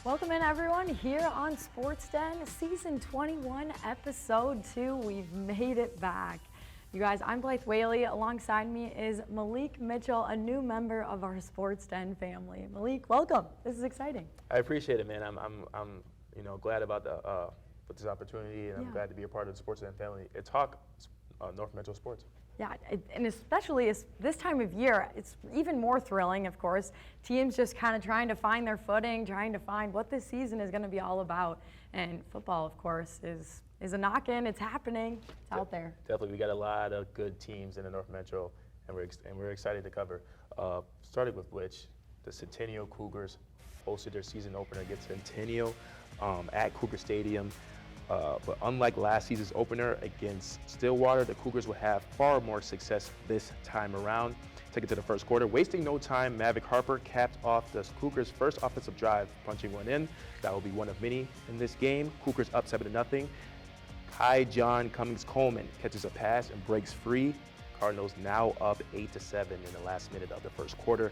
Welcome in, everyone, here on Sports Den, Season 21, Episode 2. We've made it back. You guys, I'm Blythe Whaley. Alongside me is Malik Mitchell, a new member of our Sports Den family. Malik, welcome. This is exciting. I appreciate it, man. I'm glad about this opportunity, and I'm glad to be a part of the Sports Den family. It's Talk North Metro Sports. Yeah, and especially this time of year, it's even more thrilling, of course. Teams just kind of trying to find their footing, trying to find what this season is going to be all about. And football, of course, is a knock-in. It's happening. It's out there. Definitely. We got a lot of good teams in the North Metro, and we're excited to cover. Starting with which, the Centennial Cougars hosted their season opener against Centennial at Cougar Stadium. But unlike last season's opener against Stillwater, the Cougars will have far more success this time around. Take it to the first quarter. Wasting no time, Maverick Harper capped off the Cougars' first offensive drive, punching one in. That will be one of many in this game. Cougars up 7-0. Kai John Cummings-Coleman catches a pass and breaks free. Cardinals now up 8-7 in the last minute of the first quarter.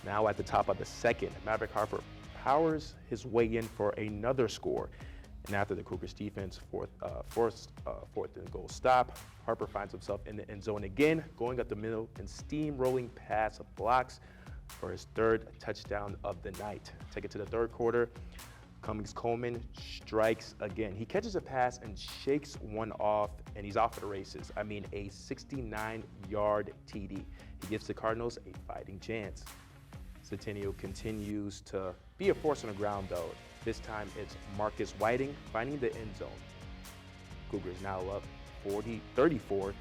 Now at the top of the second, Maverick Harper powers his way in for another score. And after the Cougars defense fourth and goal stop, Harper finds himself in the end zone again, going up the middle and steamrolling past blocks for his third touchdown of the night. Take it to the third quarter. Cummings-Coleman strikes again. He catches a pass and shakes one off, and he's off to the races. I mean, a 69-yard TD. He gives the Cardinals a fighting chance. Centennial continues to be a force on the ground, though. This time it's Marcus Whiting finding the end zone. Cougars now up 34-22.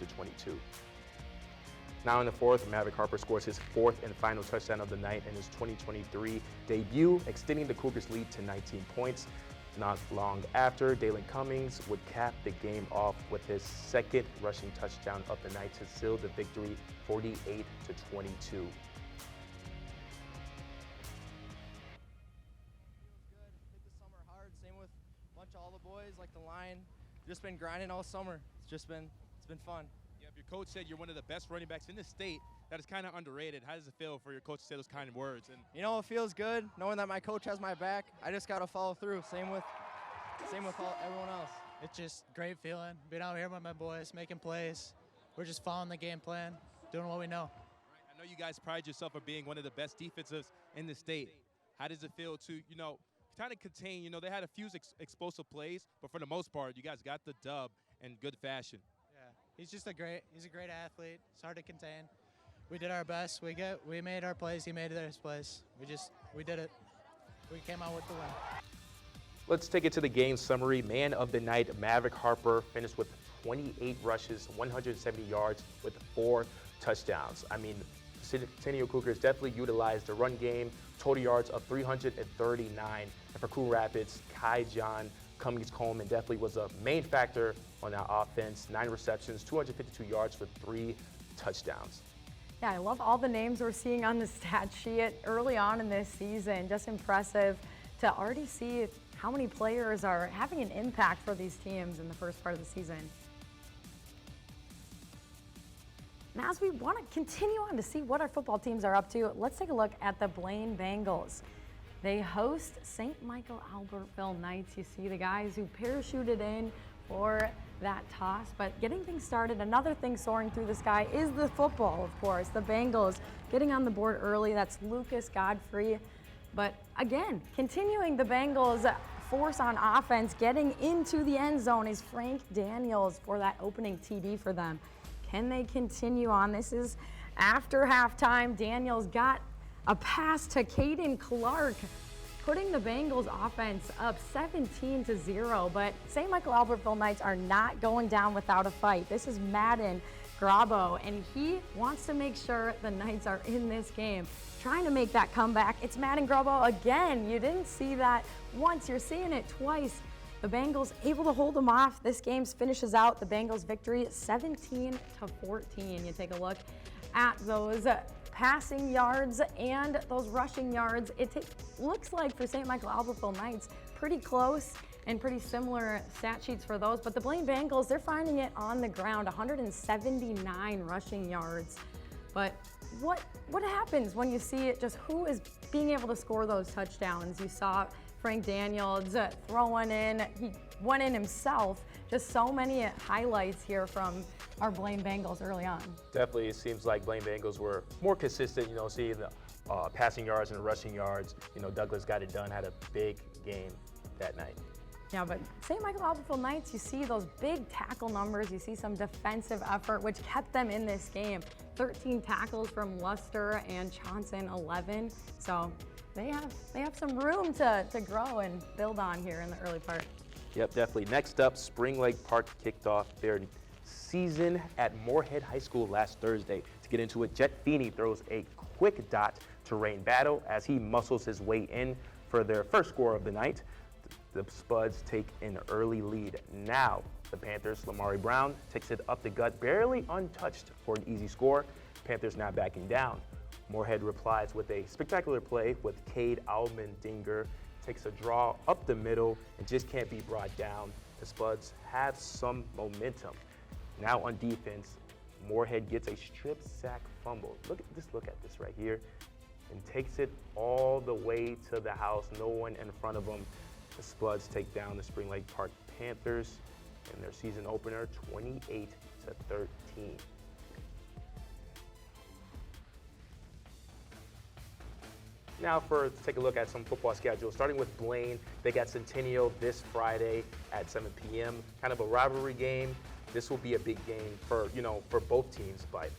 Now in the fourth, Maverick Harper scores his fourth and final touchdown of the night in his 2023 debut, extending the Cougars' lead to 19 points. Not long after, Dalen Cummings would cap the game off with his second rushing touchdown of the night to seal the victory 48-22. Same with a bunch of all the boys, like the line. Just been grinding all summer. It's been fun. Yeah, your coach said you're one of the best running backs in the state. That is kind of underrated. How does it feel for your coach to say those kind of words? And you know, it feels good knowing that my coach has my back. I just gotta follow through. Same with everyone else. It's just great feeling being out here with my boys, making plays. We're just following the game plan, doing what we know. Right. I know you guys pride yourself on being one of the best defenses in the state. How does it feel to, kind of contain, they had a few explosive plays, but for the most part, you guys got the dub in good fashion. Yeah, he's a great athlete. It's hard to contain. We did our best. We made our plays. He made his plays. We did it. We came out with the win. Let's take it to the game summary. Man of the night, Maverick Harper finished with 28 rushes, 170 yards with 4 touchdowns. I mean, Centennial Cougars definitely utilized the run game, total yards of 339. And for Cool Rapids, Kai John Cummings-Coleman definitely was a main factor on that offense. 9 receptions, 252 yards for 3 touchdowns. Yeah, I love all the names we're seeing on the stat sheet early on in this season. Just impressive to already see how many players are having an impact for these teams in the first part of the season. Now, as we want to continue on to see what our football teams are up to, let's take a look at the Blaine Bengals. They host St. Michael Albertville Knights. You see the guys who parachuted in for that toss, but getting things started, another thing soaring through the sky is the football, of course. The Bengals getting on the board early. That's Lucas Godfrey. But again, continuing the Bengals' force on offense, getting into the end zone is Frank Daniels for that opening TD for them. Can they continue on? This is after halftime. Daniels got a pass to Caden Clark, putting the Bengals offense up 17-0. But St. Michael Albertville Knights are not going down without a fight. This is Madden Grabo, and he wants to make sure the Knights are in this game, trying to make that comeback. It's Madden Grabo again. You didn't see that once. You're seeing it twice. The Bengals able to hold them off. This game finishes out the Bengals victory 17-14. You take a look at those passing yards and those rushing yards. Looks like for St. Michael Albertville Knights, pretty close and pretty similar stat sheets for those. But the Blaine Bengals, they're finding it on the ground, 179 rushing yards. But what happens when you see it, just who is being able to score those touchdowns? You saw Frank Daniels throw one in. He went in himself. Just so many highlights here from our Blaine Bengals early on. Definitely, it seems like Blaine Bengals were more consistent, seeing the passing yards and rushing yards. Douglas got it done, had a big game that night. Yeah, but St. Michael Albertville Knights, you see those big tackle numbers, you see some defensive effort, which kept them in this game. 13 tackles from Luster and Johnson, 11. So they have some room to grow and build on here in the early part. Yep, definitely. Next up, Spring Lake Park kicked off their season at Moorhead High School last Thursday. To get into it, Jet Feeney throws a quick dot to Rain Battle as he muscles his way in for their first score of the night. The Spuds take an early lead. Now, the Panthers' Lamari Brown takes it up the gut, barely untouched for an easy score. Panthers now backing down. Moorhead replies with a spectacular play with Cade Almendinger. Takes a draw up the middle and just can't be brought down. The Spuds have some momentum. Now on defense, Moorhead gets a strip sack fumble. Look at this right here, and takes it all the way to the house. No one in front of them. The Spuds take down the Spring Lake Park Panthers in their season opener, 28-13. Now let's take a look at some football schedules. Starting with Blaine, they got Centennial this Friday at 7 p.m. Kind of a rivalry game. This will be a big game for both teams, but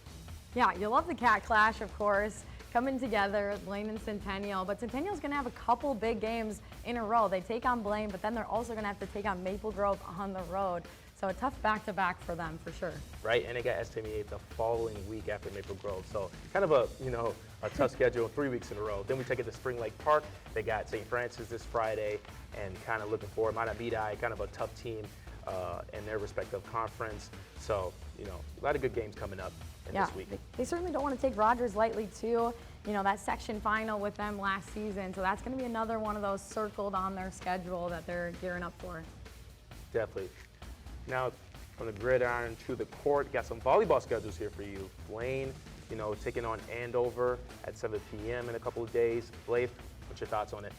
yeah, you'll love the Cat Clash, of course, coming together, Blaine and Centennial. But Centennial's going to have a couple big games in a row. They take on Blaine, but then they're also going to have to take on Maple Grove on the road. So a tough back-to-back for them, for sure. Right, and they got STMA the following week after Maple Grove. So kind of a tough schedule, 3 weeks in a row. Then we take it to Spring Lake Park. They got St. Francis this Friday, and kind of looking forward. Matabidi, kind of a tough team in their respective conference. So, a lot of good games coming up in this week. They certainly don't want to take Rogers lightly, too. That section final with them last season. So that's going to be another one of those circled on their schedule that they're gearing up for. Definitely. Now, from the gridiron to the court, got some volleyball schedules here for you. Blaine, taking on Andover at 7 p.m. in a couple of days. Blythe, what's your thoughts on it?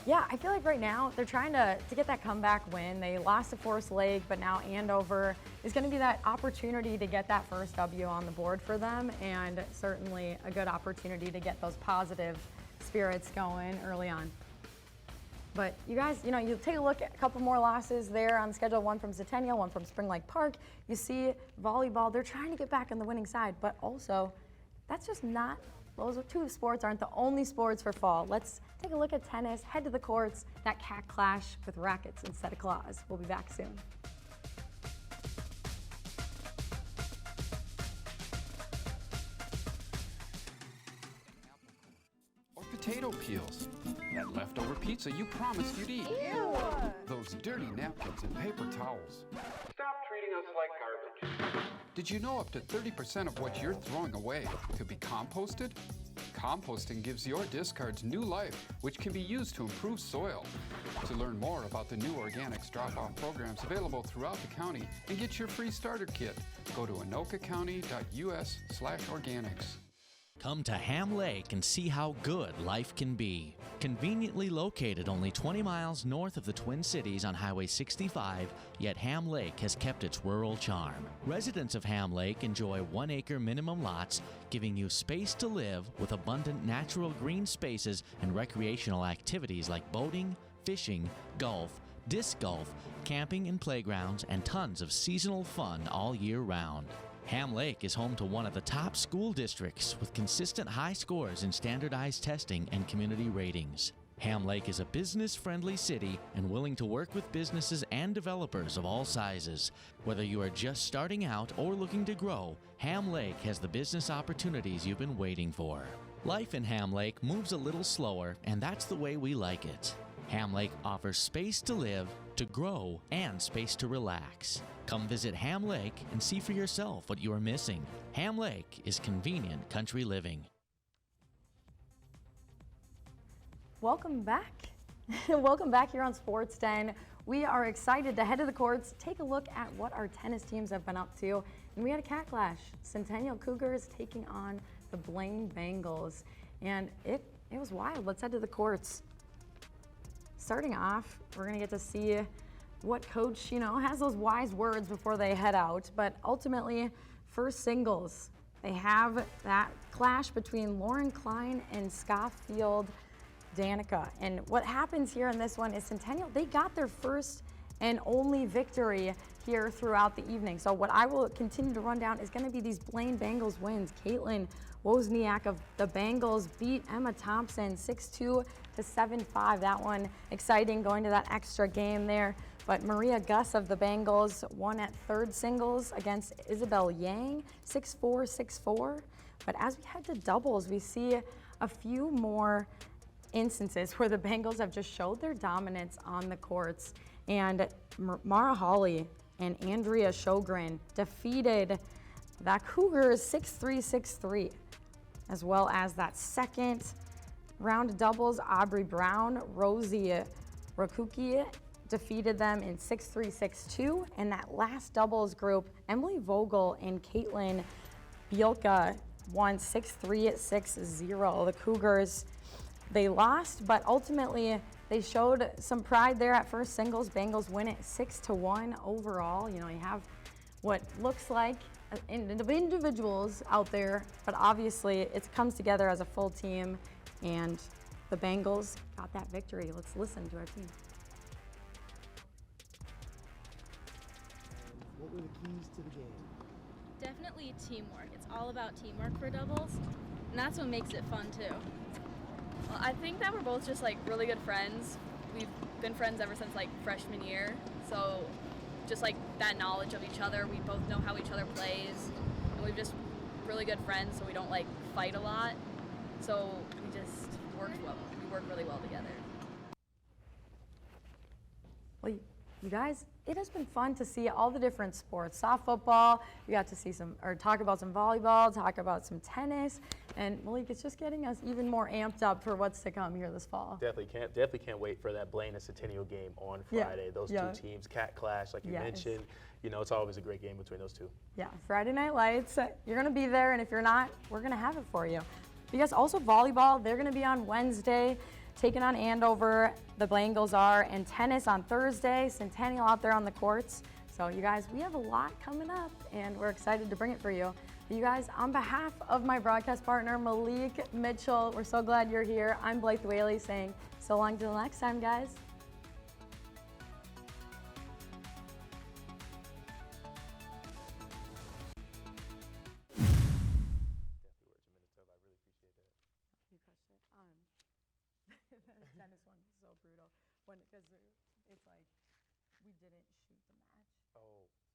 Yeah, I feel like right now they're trying to get that comeback win. They lost to Forest Lake, but now Andover is going to be that opportunity to get that first W on the board for them, and certainly a good opportunity to get those positive spirits going early on. But you guys, you take a look at a couple more losses there on the schedule, one from Centennial, one from Spring Lake Park. You see volleyball, they're trying to get back on the winning side, but also that's just not, those two sports aren't the only sports for fall. Let's take a look at tennis, head to the courts, that Cat Clash with rackets instead of claws. We'll be back soon. Or potato peels. That leftover pizza you promised you'd eat. Ew! Those dirty napkins and paper towels. Stop treating us like garbage. Did you know up to 30% of what you're throwing away could be composted? Composting gives your discards new life, which can be used to improve soil. To learn more about the new organics drop-off programs available throughout the county and get your free starter kit, go to anokacounty.us/organics. Come to Ham Lake and see how good life can be. Conveniently located only 20 miles north of the Twin Cities on Highway 65, yet Ham Lake has kept its rural charm. Residents of Ham Lake enjoy 1-acre minimum lots, giving you space to live with abundant natural green spaces and recreational activities like boating, fishing, golf, disc golf, camping and playgrounds, and tons of seasonal fun all year round. Ham Lake is home to one of the top school districts with consistent high scores in standardized testing and community ratings. Ham Lake is a business-friendly city and willing to work with businesses and developers of all sizes. Whether you are just starting out or looking to grow, Ham Lake has the business opportunities you've been waiting for. Life in Ham Lake moves a little slower, and that's the way we like it. Ham Lake offers space to live, to grow, and space to relax. Come visit Ham Lake and see for yourself what you are missing. Ham Lake is convenient country living. Welcome back. Welcome back here on Sports Den. We are excited to head to the courts, take a look at what our tennis teams have been up to. And we had a Cat Clash. Centennial Cougars taking on the Blaine Bengals. And it was wild. Let's head to the courts. Starting off, we're going to get to see what coach, has those wise words before they head out. But ultimately, first singles, they have that clash between Lauren Klein and Schofield Danica. And what happens here in this one is Centennial, they got their first and only victory here throughout the evening. So what I will continue to run down is going to be these Blaine Bengals wins. Caitlin Wozniak of the Bengals beat Emma Thompson 6-2 to 7-5. That one exciting, going to that extra game there. But Maria Gus of the Bengals won at third singles against Isabel Yang 6-4, 6-4. But as we head to doubles, we see a few more instances where the Bengals have just showed their dominance on the courts. And Mara Hawley and Andrea Sjogren defeated the Cougars 6-3, 6-3. As well as that second round of doubles, Aubrey Brown, Rosie Rakuki defeated them in 6-3, 6-2. And that last doubles group, Emily Vogel and Caitlin Bielka won 6-3, 6-0. The Cougars, they lost, but ultimately they showed some pride there at first singles. Bengals win it 6-1 overall. You have what looks like individuals out there, but obviously it comes together as a full team, and the Bengals got that victory. Let's listen to our team. What were the keys to the game? Definitely teamwork. It's all about teamwork for doubles, and that's what makes it fun too. Well, I think that we're both just really good friends. We've been friends ever since freshman year, so just that knowledge of each other. We both know how each other plays, and we've just really good friends, so we don't fight a lot. So we just work well. We work really well together. Well, you guys, it has been fun to see all the different sports. Soft football, we got to see talk about some volleyball, talk about some tennis, and Malik, it's just getting us even more amped up for what's to come here this fall. Definitely can't wait for that Blaine and Centennial game on Friday. Those two teams, cat clash, like you mentioned. It's always a great game between those two. Yeah, Friday Night Lights. You're going to be there, and if you're not, we're going to have it for you. Because also volleyball, they're going to be on Wednesday, taking on Andover. The Bengals are, and tennis on Thursday. Centennial out there on the courts. So you guys, we have a lot coming up, and we're excited to bring it for you. But you guys, on behalf of my broadcast partner, Malik Mitchell, we're so glad you're here. I'm Blythe Whaley saying so long till next time, guys. The tennis one was so brutal because it's we didn't shoot the match. Oh.